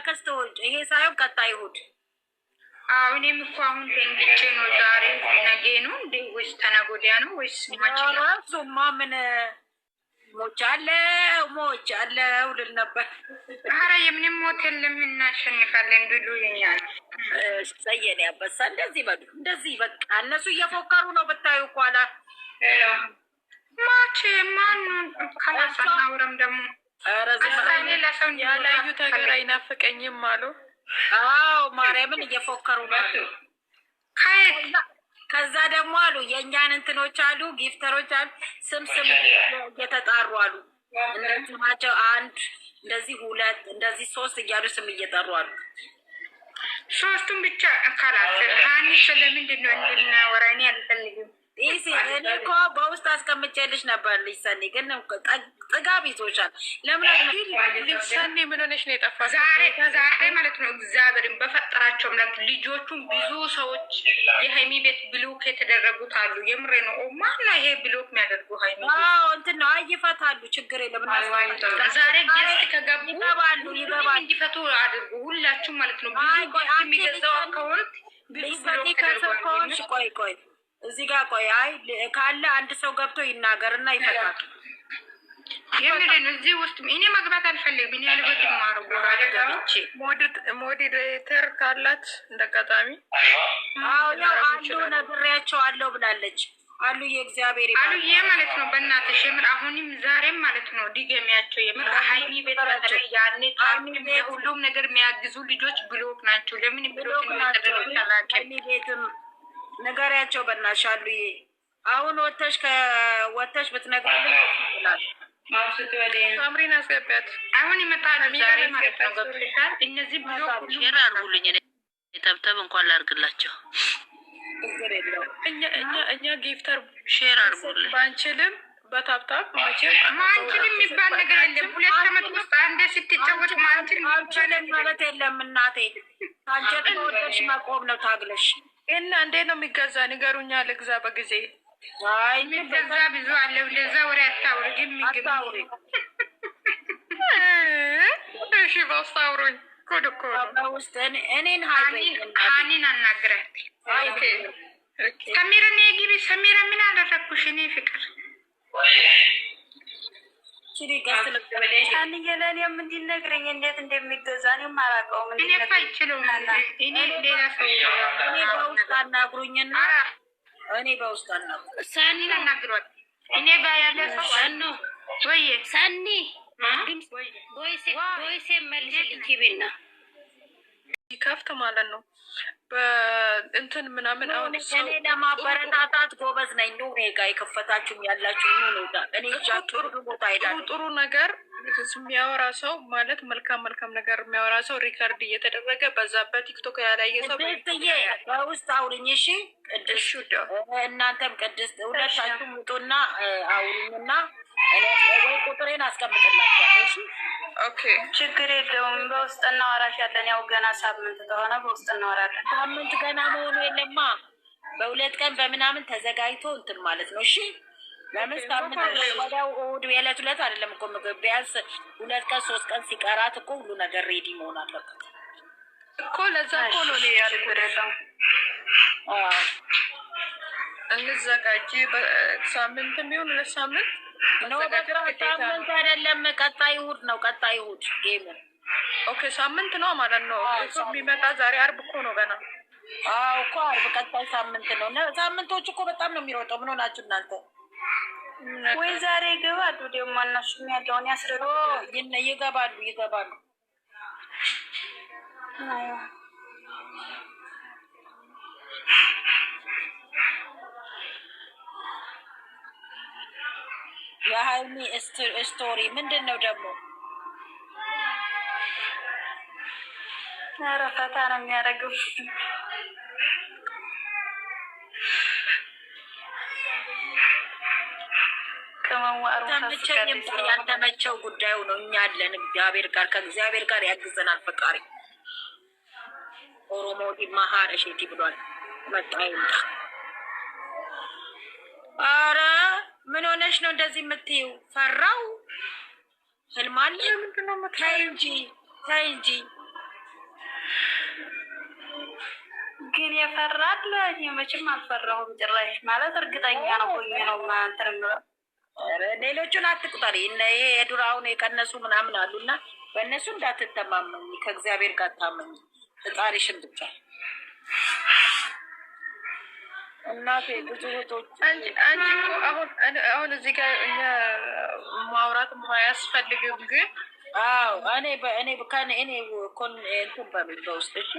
ከስተውጭ ይሄ ሳይሆን ቀጣይ እሑድ። እኔም እኮ አሁን ደንግጬ ነው። ዛሬ ነገ ነው እንዴ ወይስ ተነገ ወዲያ ነው ወይስ መቼ ነው? እሱማ ምን ሞቻለሁ ልል ነበር። ኧረ የምንም ሞት የለም እናሸንፋለን ብሉ ይኛል። ሰየን ያበሳ እንደዚህ በሉ እንደዚህ በቃ እነሱ እየፎከሩ ነው ብታዩ እኮ አላ ማቼ ማኑን ካላሳናውረም ደግሞ ለሰው ያላዩ ተገር አይናፍቀኝም አሉ። አዎ ማርያምን እየፎከሩ ነው። ከዛ ደግሞ አሉ የእኛን እንትኖች አሉ ጊፍተሮች አሉ ስም እየተጣሩ አሉ። እንደዚህ ናቸው አንድ እንደዚህ ሁለት እንደዚህ ሶስት እያሉ ስም እየጠሩ አሉ። ሶስቱም ብቻ ካላሰ ሃኒ ስለምንድን ነው እንድናወራ እኔ አልፈልግም። እኔ እኮ በውስጥ አስቀምጬልሽ ነበር ልጅ ግን ጥጋብ ይዞሻል። ለምን ሰኒ ምን ሆነሽ ነው የጠፋሽ? ዛሬ ማለት ነው እግዚአብሔርን በፈጠራቸው ምክንያት ልጆቹን ብዙ ሰዎች የሀይሚ ቤት ብሎክ የተደረጉት አሉ። የምሬ ነው። ማና ይሄ ብሎክ የሚያደርጉ ሀይሚ እንትን ነው አይፈታሉ። ችግር የለም። ዛሬ ጌስት ከገቡ ይገባሉ እንዲፈቱ አድርጉ ሁላችሁም ማለት ነው። የሚገዛው አካውንት ቆይ እዚህ ጋር ቆይ ካለ አንድ ሰው ገብቶ ይናገርና ይፈታል። የምሬን እዚህ ውስጥ እኔ መግባት አልፈልግም። እኔ ያልበት ማረጉ አደጋች ሞዴሬተር ካላት እንደቀጣሚ አንዱ ነግሬያቸዋለሁ ብላለች። አሉ የእግዚአብሔር አሉዬ ማለት ነው። በእናትሽ የምር አሁንም ዛሬም ማለት ነው ዲገሚያቸው የምር ሀይሚ ቤት በተለይ ያኔ ሁሉም ነገር የሚያግዙ ልጆች ብሎክ ናቸው። ለምን ብሎክ ናቸው? ሀይሚ ቤትም ነገሪያቸው በእናትሽ አሉዬ። አሁን ወተሽ ብትነግሪልን ይችላል። ሳምሪን አስገቢያት። አሁን ይመጣሉ ዛሬ ማለት ነው። ገብቶሻል? እነዚህ ብሎክ ሼር አድርጉልኝ። ተብተብ እንኳን ላድርግላቸው። እኛ ጊፍተር ሼር አድርጉልኝ ባንችልም በታብታብ ማንችልም የሚባል ነገር የለም። 2 ዓመት ውስጥ አንዴ ስትጫወት ማንችልም ማለት የለም እናቴ። አንጀት ወደሽ መቆም ነው ታግለሽ እና እንዴት ነው የሚገዛ? ንገሩኛ ልግዛ በጊዜ። የሚገዛ ብዙ አለ። ለዛ ወሬ አታውሪ። ግን ምግብ እሺ በውስጥ አውሩኝ። ኮድ እኮ በውስጥ እኔን ሀኒን አናግራት። ሰሚራ ነግቢ። ሰሚራ ምን አደረኩሽ? እኔ ፍቅር አንየለን እንዲነግረኝ እንዴት እንደሚገዛ እኔም አላውቀውም። እኔ እኮ አይችልም። እኔ ሌላ ሰው እኔ በውስጥ አናግሩኝና እኔ በውስጥ አናግሩኝ። ሰኒን አናግሯት። እኔ ጋር ያለ ሰው ነው ወይ ሰኒ ቦይሴ መልሽልኝ ኪቤና ይከፍት ማለት ነው። በእንትን ምናምን አሁን እኔ ለማበረታታት ጎበዝ ነኝ። ኑ እኔ ጋር የከፈታችሁም ያላችሁ ኑ እኔ ጋር እኔ ጥሩ ቦታ ሄዳለሁ። ጥሩ ነገር የሚያወራ ሰው ማለት መልካም ነገር የሚያወራ ሰው ሪከርድ እየተደረገ በዛ በቲክቶክ ያላየ ሰው ቅድስትዬ በውስጥ አውሪኝ። እሺ ቅድስት እናንተም ቅድስት ሁለታችሁም ውጡና አውሪኝና ወይ ቁጥሬን አስቀምጥላችኋለሁ። እሺ ኦኬ ችግር የለውም። በውስጥ እናወራሻለን። ያው ገና ሳምንት ከሆነ በውስጥ እናወራለን። ሳምንት ገና መሆኑ የለማ በ2 ቀን በምናምን ተዘጋጅቶ እንትን ማለት ነው። እሺ ለምን ሳምንት ወዲያው እሑድ የዕለት ዕለት አይደለም እኮ ምግብ ቢያንስ 2 ቀን 3 ቀን ሲቀራት እኮ ሁሉ ነገር ሬዲ መሆን አለበት እኮ። ለዛ እኮ ነው ያልኩረዳው። እንዘጋጅ በሳምንት የሚሆን 2 ሳምንት ነው። ሳምንት አይደለም ቀጣይ እሑድ ነው። ቀጣይ እሑድ ጌሙ ኦኬ ሳምንት ነው ማለት ነው። እሱ የሚመጣ ዛሬ አርብ እኮ ነው ገና። እኮ አርብ ቀጣይ ሳምንት ነው። ሳምንቶች እኮ በጣም ነው የሚሮጠው። ምን ሆናችሁ እናንተ? ወይ ዛሬ ይገባሉ ደግሞ እነሱ የሚያለውን ያስረዱ። ይገባሉ። የሀይሚ ስቶሪ ምንድን ነው ደግሞ? ኧረ ፈታ ነው የሚያደርገው። ያልተመቸው ጉዳዩ ነው። እኛ አለን እግዚአብሔር ጋር ከእግዚአብሔር ጋር ያግዘናል። ፈቃሪ ኦሮሞ ማሃር እሸቲ ብሏል። መጣ ይምጣ። አረ ምን ሆነሽ ነው እንደዚህ የምትይው? ፈራው ህልማለ። ተይ እንጂ ግን የፈራል እኔ መቼም አልፈራሁም ጭራሽ። ማለት እርግጠኛ ነው ሆኜ ነው እንትን የምለው። ሌሎቹን አትቁጠሪ። ይሄ የዱራውን የቀነሱ ምናምን አሉና በእነሱ እንዳትተማመኝ፣ ከእግዚአብሔር ጋር ታመኝ፣ ፈጣሪሽን ብቻ። እናቴ ብዙ እህቶች አንቺ እኮ አሁን እዚህ ጋር እኛ ማውራት አያስፈልግም። ግን አዎ እኔ ኮን እንትን በሚል በውስጥ እሺ